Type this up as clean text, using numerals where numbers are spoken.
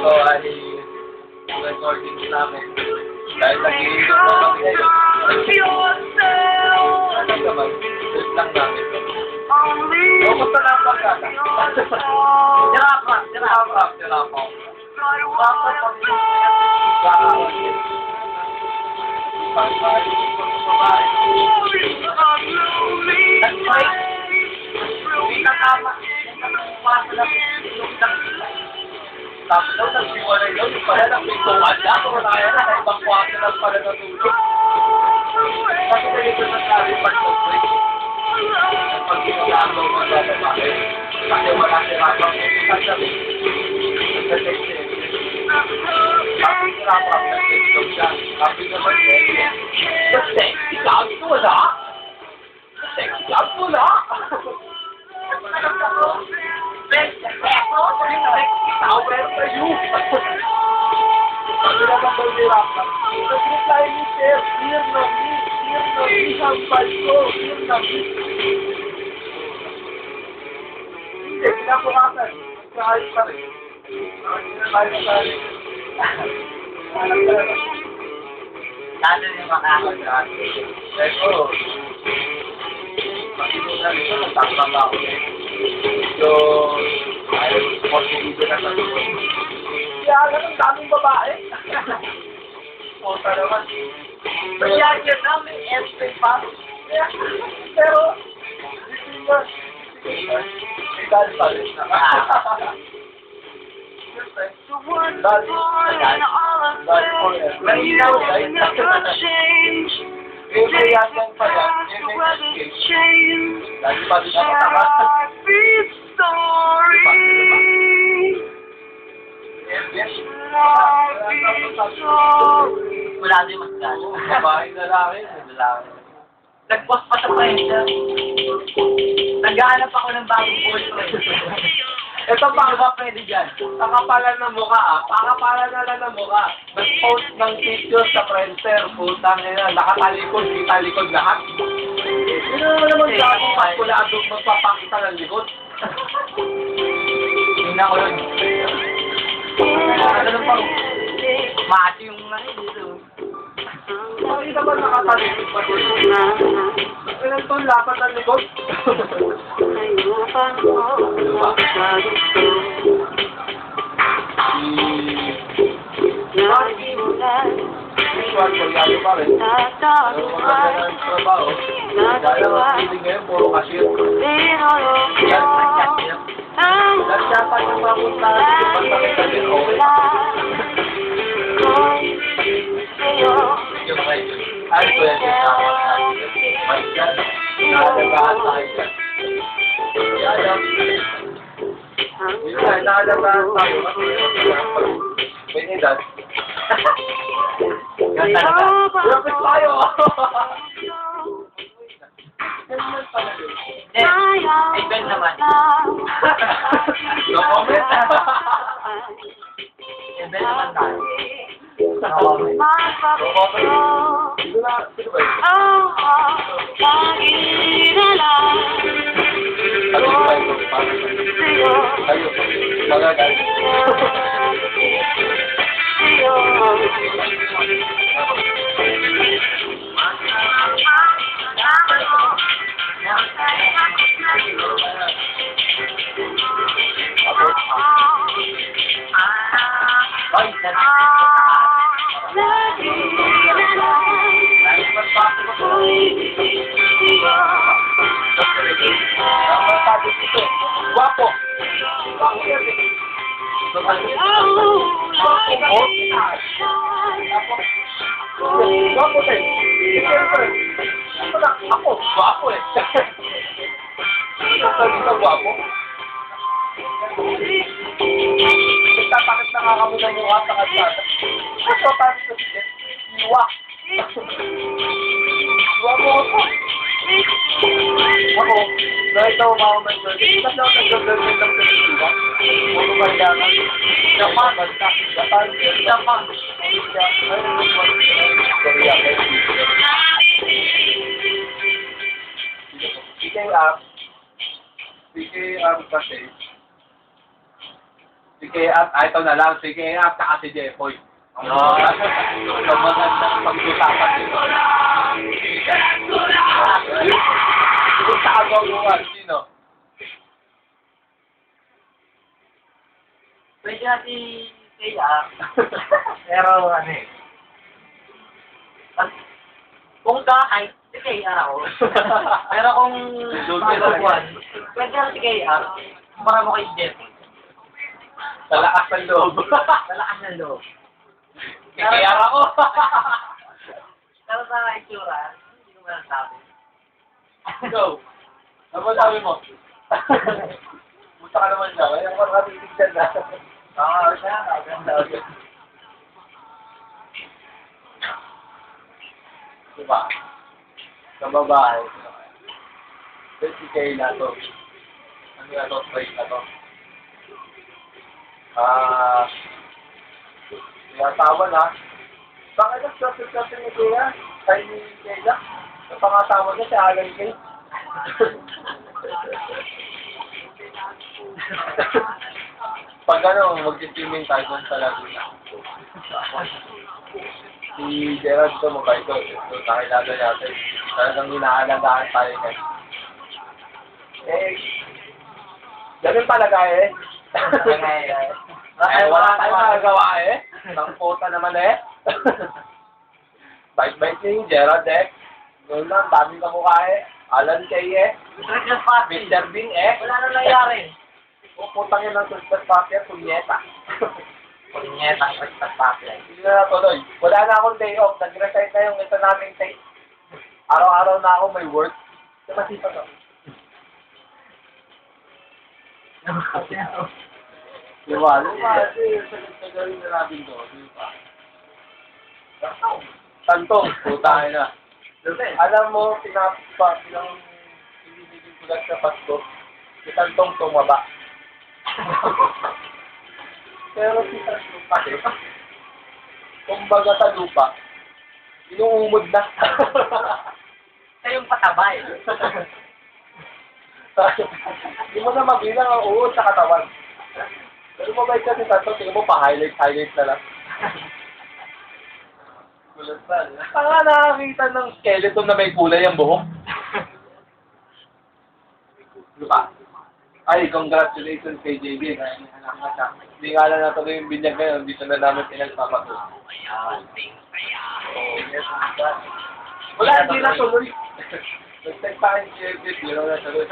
ito ay recording namin. Dahil nag-iisip na kami ngayon. Ano naman? Trip lang namin. Kumusta na ang pagkata? Tira pa. Tapos daw, nagsiwalay daw, yung pala lang may tumanda, wala yan, na ibang kwarto lang pala natulog. Kasi nalito na sabi pag-break. Pag ginagawa mo ang babae, kasi wala si Rafa, sabi, sabi si Rafa, nag-text siya, sabi naman, sexy club ko na? Sexy club ko na? Where are you? Sabi naman daw ni Rafa, nag-reply ni Sir, clear na me, sampal ko, clear na me. Hindi, pinapukasan, kahit pa rin. Kahit pa rin. Alam ka rin. Lalo yung makakagat. Pero, makinunan ito, nagtakpan ba ako eh. So, ayaw, posibilidad na sa tuloy. Kaya ganun, daming babae. Puta naman. Kaya yun na, may SP pa. Pero, may dahil pa rin na. Yung mayagan pa yan, yung next game. Dahil pa rin na matama. Wala din mas gano'n. Babae na lalaki. Nag-post pa sa Friendster. Naghahanap ako ng bagong boyfriend. Ito pa ba pwede dyan? Pakapalan ng mukha Pakapalan na lang ng mukha. Nag-post ng picture sa Friendster. Putang nila. Nakatalikod, kita-likod lahat. Sino naman gano'n magpuladong magpapakita ng likod? Tingnan ko yun. Ano lang pa? Mati yung mga dito. Bakit naman nakatalikod pa dito? Ilan to lapat ang likod? Visual ko, lalo pa rin. Pero maganda ng trabaho. Dahil ang feeling ngayon, puro cashier. Nagsyapa yung mapunta yung pagpakita din, okay. Yung mga ito. Ay, ko yan yung tawag natin. Mas yan. Nakalagaan tayo dyan. Yan. Yun na, nakalagaan tayo. May edad. Yan talaga. Rapid tayo! Eh, Ben naman. No comment. Eh, Ben naman tayo. No comment. No comment. Sino ba yun? Ano ba ito? Tayo. Magagal. Guapo. Guapo yan eh. Guapo tayo. Ako, guapo eh. Ito guapo. Nagtapakit na nga kami ng mukha sa kalsada. Ito tayo sa siget. Iwa. Guapo ako. Ako, dahil daw mga may girlfriend. Kasi ako nag-girlfriend ng Pilipinas. Ano ba yan? Japan, Japan, Japan. PKR kasi Si Kayat, ito na lang, si Kayat, saka si Jeffoy. Ang magandang pag-usapan dito. Yung sa agaw-uwan, sino? Pwede na si Kaya. Pero ano eh. Kung kahit, si Kaya ako. Pero kung pag-uwan, pwede na si Kaya. Para mo kay Jeff. Sa lakas ng loob. Malakas ng loob. Kaya ako. Pero sa itsura, hindi ko masasabi. Go. Ano ba sabi mo? Buta ka naman siya. Kaya ako nakatitig na. Oo, siya. Ganda siya. Diba? Sa babae. Si Kayla to. Ano na to? Straight na to. Tinatawa na. Bakit nag-trust ni Kuya? Kay ni Kayla? Ang pangasawa niya si Alan Kay. Pag ano, mag-streaming tayo doon sa Laguna. Si Gerard to, mabait to. So, nakilala natin. Talagang inaalagaan tayo niya. Ganun talaga eh. Wala tayong magagawa eh. Ang puta naman eh. Bait-bait niya yung Gerard eh. Noon lang, dami ka mukha eh. Alan Kay eh. Mr. Bean eh. Wala na nangyari. Putang yun ng Christmas party at punyeta. Punyeta ang Christmas party. Hindi na natuloy. Wala na akong day off. Nag-recite na yung ito naming tape. Araw-araw na ako may work. Masipa to. Diba? Sagalin na natin to. Diba? Tantong. Putangin na. Alam mo, pinibigin ko lang sa Pasko. Si Tantong tumaba. Pero si Tantong kasi, kumbaga sa lupa, inuumod na. Siya yung patabay. Hindi mo na mabilang ang uod sa katawan. Pero mabait kasi Tantong, tingin mo pa-highlight na lang. Gulat pa. Nakakita ng skeleton na may kulay ang buhok. Diba? Ay, congratulations kay JB. Anak na siya. Hindi nga lang natuloy yung binyag ngayon. Dito na namin pinagpapatuloy. Oh, yes. Wala, hindi na tuloy. Nag-text pa rin si JB. Hindi na tuloy.